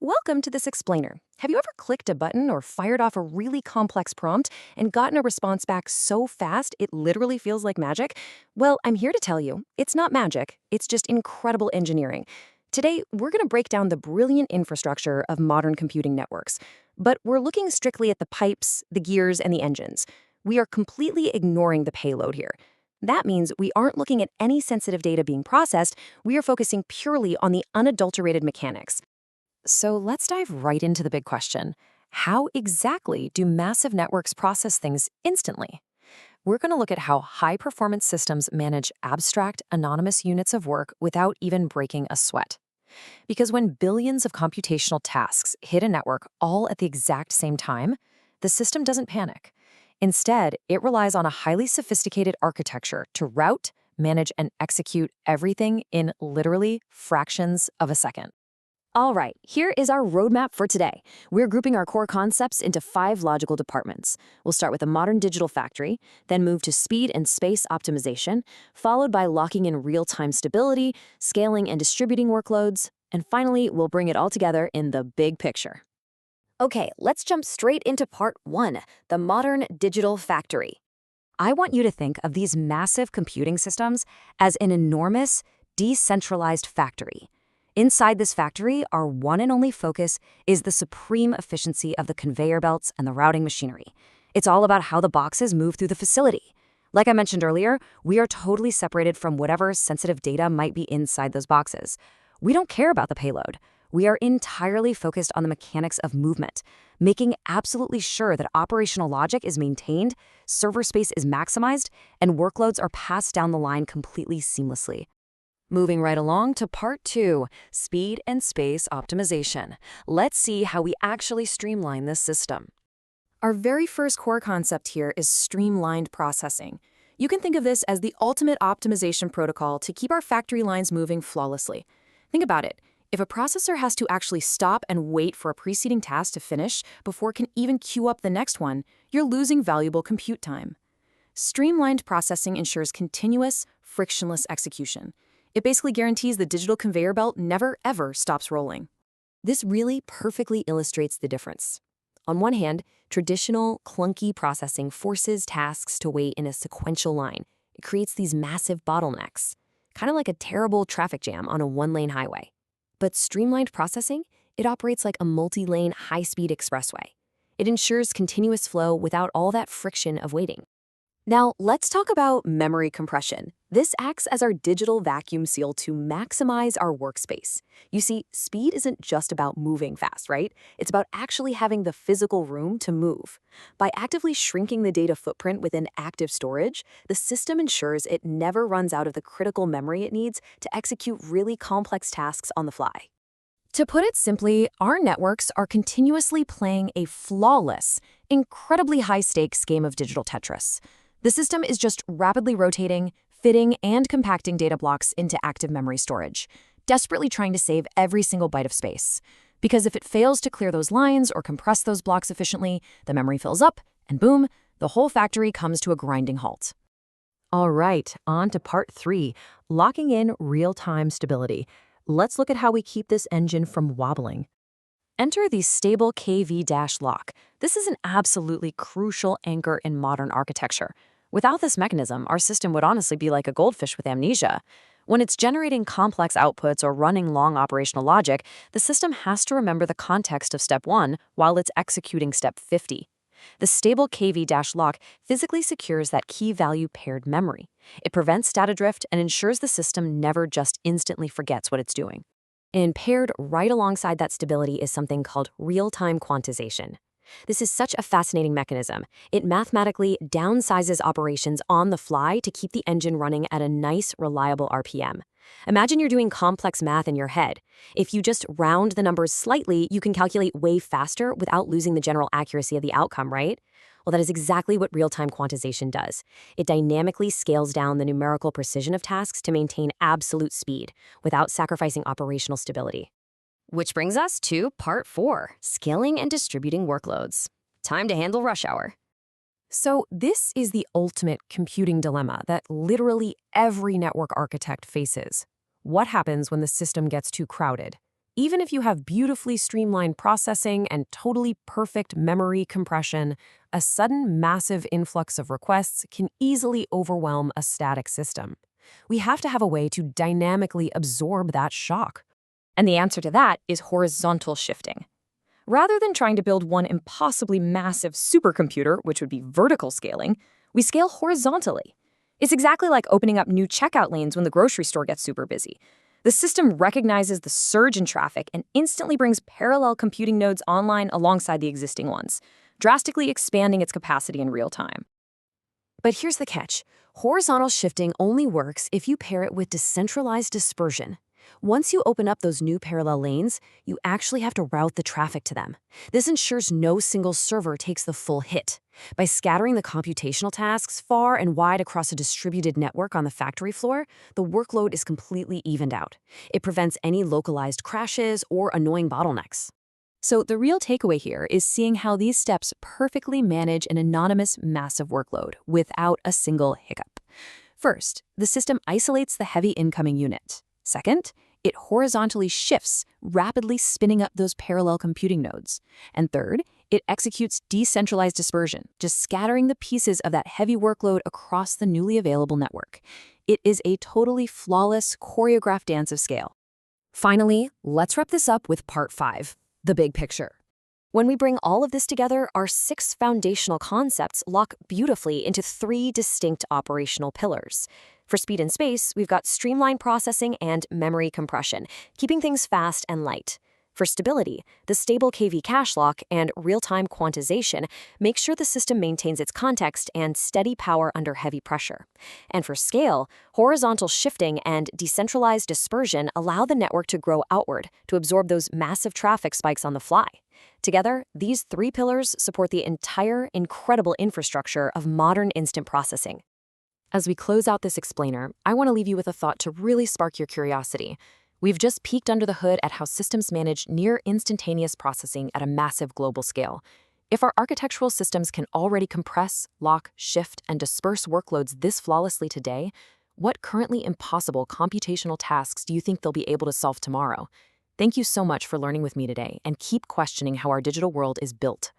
Welcome to this explainer. Have you ever clicked a button or fired off a really complex prompt and gotten a response back so fast it literally feels like magic? Well, I'm here to tell you, it's not magic, it's just incredible engineering. Today, we're going to break down the brilliant infrastructure of modern computing networks, but we're looking strictly at the pipes, the gears, and the engines. We are completely ignoring the payload here. That means we aren't looking at any sensitive data being processed, we are focusing purely on the unadulterated mechanics. So let's dive right into the big question. How exactly do massive networks process things instantly? We're going to look at how high-performance systems manage abstract, anonymous units of work without even breaking a sweat. Because when billions of computational tasks hit a network all at the exact same time, the system doesn't panic. Instead, it relies on a highly sophisticated architecture to route, manage, and execute everything in literally fractions of a second. All right, here is our roadmap for today. We're grouping our core concepts into 5 logical departments. We'll start with a modern digital factory, then move to speed and space optimization, followed by locking in real-time stability, scaling and distributing workloads, and finally, we'll bring it all together in the big picture. Okay, let's jump straight into part 1, the modern digital factory. I want you to think of these massive computing systems as an enormous, decentralized factory. Inside this factory, our one and only focus is the supreme efficiency of the conveyor belts and the routing machinery. It's all about how the boxes move through the facility. Like I mentioned earlier, we are totally separated from whatever sensitive data might be inside those boxes. We don't care about the payload. We are entirely focused on the mechanics of movement, making absolutely sure that operational logic is maintained, server space is maximized, and workloads are passed down the line completely seamlessly. Moving right along to part 2, speed and space optimization. Let's see how we actually streamline this system. Our very first core concept here is streamlined processing. You can think of this as the ultimate optimization protocol to keep our factory lines moving flawlessly. Think about it. If a processor has to actually stop and wait for a preceding task to finish before it can even queue up the next one, you're losing valuable compute time. Streamlined processing ensures continuous, frictionless execution. It basically guarantees the digital conveyor belt never, ever stops rolling. This really perfectly illustrates the difference. On one hand, traditional, clunky processing forces tasks to wait in a sequential line. It creates these massive bottlenecks, kind of like a terrible traffic jam on a one-lane highway. But streamlined processing, it operates like a multi-lane, high-speed expressway. It ensures continuous flow without all that friction of waiting. Now, let's talk about memory compression. This acts as our digital vacuum seal to maximize our workspace. You see, speed isn't just about moving fast, right? It's about actually having the physical room to move. By actively shrinking the data footprint within active storage, the system ensures it never runs out of the critical memory it needs to execute really complex tasks on the fly. To put it simply, our networks are continuously playing a flawless, incredibly high-stakes game of digital Tetris. The system is just rapidly rotating, fitting, and compacting data blocks into active memory storage, desperately trying to save every single byte of space. Because if it fails to clear those lines or compress those blocks efficiently, the memory fills up, and boom, the whole factory comes to a grinding halt. All right, on to part 3, locking in real-time stability. Let's look at how we keep this engine from wobbling. Enter the stable KV-lock. This is an absolutely crucial anchor in modern architecture. Without this mechanism, our system would honestly be like a goldfish with amnesia. When it's generating complex outputs or running long operational logic, the system has to remember the context of step 1 while it's executing step 50. The stable KV-lock physically secures that key value paired memory. It prevents data drift and ensures the system never just instantly forgets what it's doing. And paired right alongside that stability is something called real-time quantization. This is such a fascinating mechanism. It mathematically downsizes operations on the fly to keep the engine running at a nice, reliable RPM. Imagine you're doing complex math in your head. If you just round the numbers slightly, you can calculate way faster without losing the general accuracy of the outcome, right? Well, that is exactly what real-time quantization does. It dynamically scales down the numerical precision of tasks to maintain absolute speed without sacrificing operational stability. Which brings us to part 4, scaling and distributing workloads. Time to handle rush hour. So this is the ultimate computing dilemma that literally every network architect faces. What happens when the system gets too crowded? Even if you have beautifully streamlined processing and totally perfect memory compression, a sudden massive influx of requests can easily overwhelm a static system. We have to have a way to dynamically absorb that shock. And the answer to that is horizontal shifting. Rather than trying to build one impossibly massive supercomputer, which would be vertical scaling, we scale horizontally. It's exactly like opening up new checkout lanes when the grocery store gets super busy. The system recognizes the surge in traffic and instantly brings parallel computing nodes online alongside the existing ones, drastically expanding its capacity in real time. But here's the catch. Horizontal shifting only works if you pair it with decentralized dispersion. Once you open up those new parallel lanes, you actually have to route the traffic to them. This ensures no single server takes the full hit. By scattering the computational tasks far and wide across a distributed network on the factory floor, the workload is completely evened out. It prevents any localized crashes or annoying bottlenecks. So the real takeaway here is seeing how these steps perfectly manage an anonymous massive workload without a single hiccup. First, the system isolates the heavy incoming unit. Second, it horizontally shifts, rapidly spinning up those parallel computing nodes. And third, it executes decentralized dispersion, just scattering the pieces of that heavy workload across the newly available network. It is a totally flawless, choreographed dance of scale. Finally, let's wrap this up with part 5, the big picture. When we bring all of this together, our 6 foundational concepts lock beautifully into 3 distinct operational pillars. For speed and space, we've got streamlined processing and memory compression, keeping things fast and light. For stability, the stable KV cache lock and real-time quantization make sure the system maintains its context and steady power under heavy pressure. And for scale, horizontal shifting and decentralized dispersion allow the network to grow outward to absorb those massive traffic spikes on the fly. Together, these 3 pillars support the entire incredible infrastructure of modern instant processing. As we close out this explainer, I want to leave you with a thought to really spark your curiosity. We've just peeked under the hood at how systems manage near-instantaneous processing at a massive global scale. If our architectural systems can already compress, lock, shift, and disperse workloads this flawlessly today, what currently impossible computational tasks do you think they'll be able to solve tomorrow? Thank you so much for learning with me today, and keep questioning how our digital world is built.